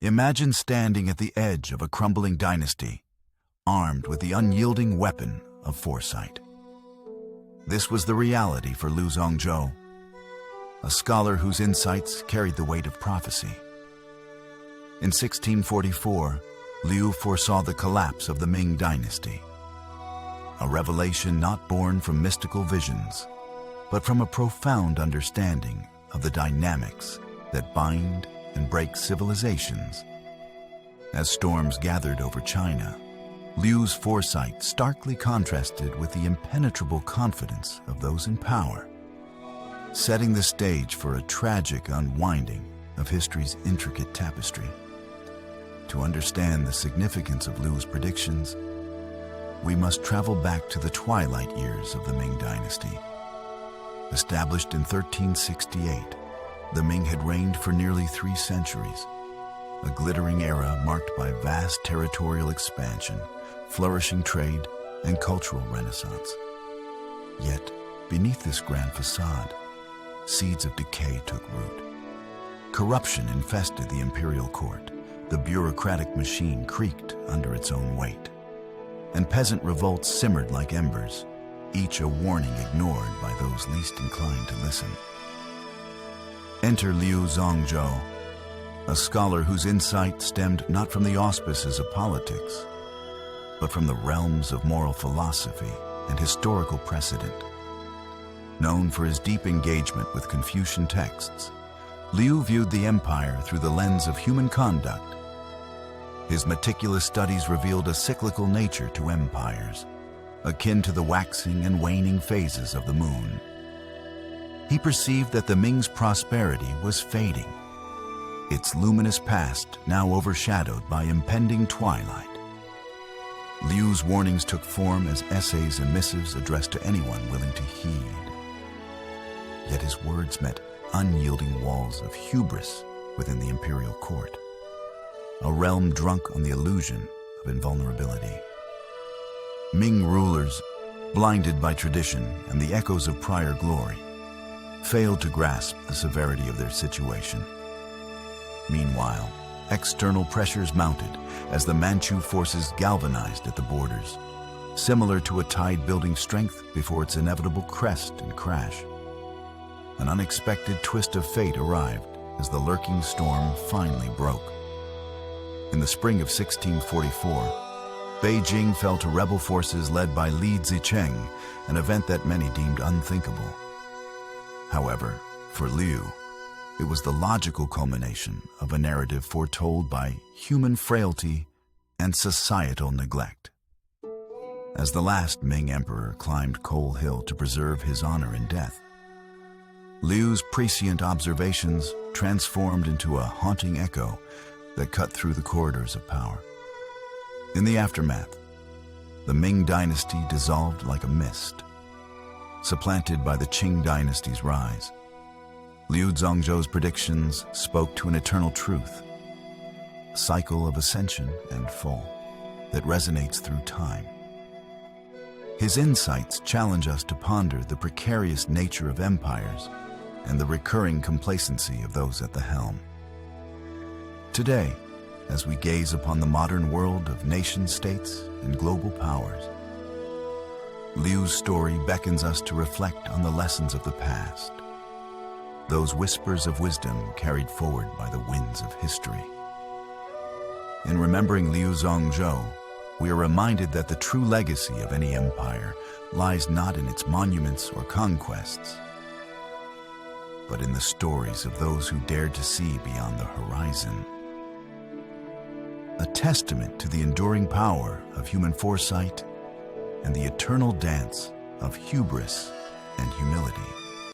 Imagine standing at the edge of a crumbling dynasty, armed with the unyielding weapon of foresight. This was the reality for Liu Zongzhou, a scholar whose insights carried the weight of prophecy. In 1644, Liu foresaw the collapse of the Ming Dynasty, a revelation not born from mystical visions, but from a profound understanding of the dynamics that bind and break civilizations. As storms gathered over China, Liu's foresight starkly contrasted with the impenetrable confidence of those in power, setting the stage for a tragic unwinding of history's intricate tapestry. To understand the significance of Liu's predictions, we must travel back to the twilight years of the Ming Dynasty. Established in 1368, the Ming had reigned for nearly 3 centuries, a glittering era marked by vast territorial expansion, flourishing trade, and cultural renaissance. Yet, beneath this grand facade, seeds of decay took root. Corruption infested the imperial court, the bureaucratic machine creaked under its own weight, and peasant revolts simmered like embers, each a warning ignored by those least inclined to listen. Enter Liu Zongzhou, a scholar whose insight stemmed not from the auspices of politics, but from the realms of moral philosophy and historical precedent. Known for his deep engagement with Confucian texts, Liu viewed the empire through the lens of human conduct. His meticulous studies revealed a cyclical nature to empires, akin to the waxing and waning phases of the moon. He perceived that the Ming's prosperity was fading, its luminous past now overshadowed by impending twilight. Liu's warnings took form as essays and missives addressed to anyone willing to heed. Yet his words met unyielding walls of hubris within the imperial court, a realm drunk on the illusion of invulnerability. Ming rulers, blinded by tradition and the echoes of prior glory, failed to grasp the severity of their situation. Meanwhile, external pressures mounted as the Manchu forces galvanized at the borders, similar to a tide building strength before its inevitable crest and crash. An unexpected twist of fate arrived as the lurking storm finally broke. In the spring of 1644, Beijing fell to rebel forces led by Li Zicheng, an event that many deemed unthinkable. However, for Liu, it was the logical culmination of a narrative foretold by human frailty and societal neglect. As the last Ming emperor climbed Coal Hill to preserve his honor in death, Liu's prescient observations transformed into a haunting echo that cut through the corridors of power. In the aftermath, the Ming Dynasty dissolved like a mist, supplanted by the Qing Dynasty's rise. Liu Zongzhou's predictions spoke to an eternal truth, a cycle of ascension and fall that resonates through time. His insights challenge us to ponder the precarious nature of empires and the recurring complacency of those at the helm. Today, as we gaze upon the modern world of nation-states and global powers, Liu's story beckons us to reflect on the lessons of the past, those whispers of wisdom carried forward by the winds of history. In remembering Liu Zongzhou, we are reminded that the true legacy of any empire lies not in its monuments or conquests, but in the stories of those who dared to see beyond the horizon. A testament to the enduring power of human foresight and the eternal dance of hubris and humility.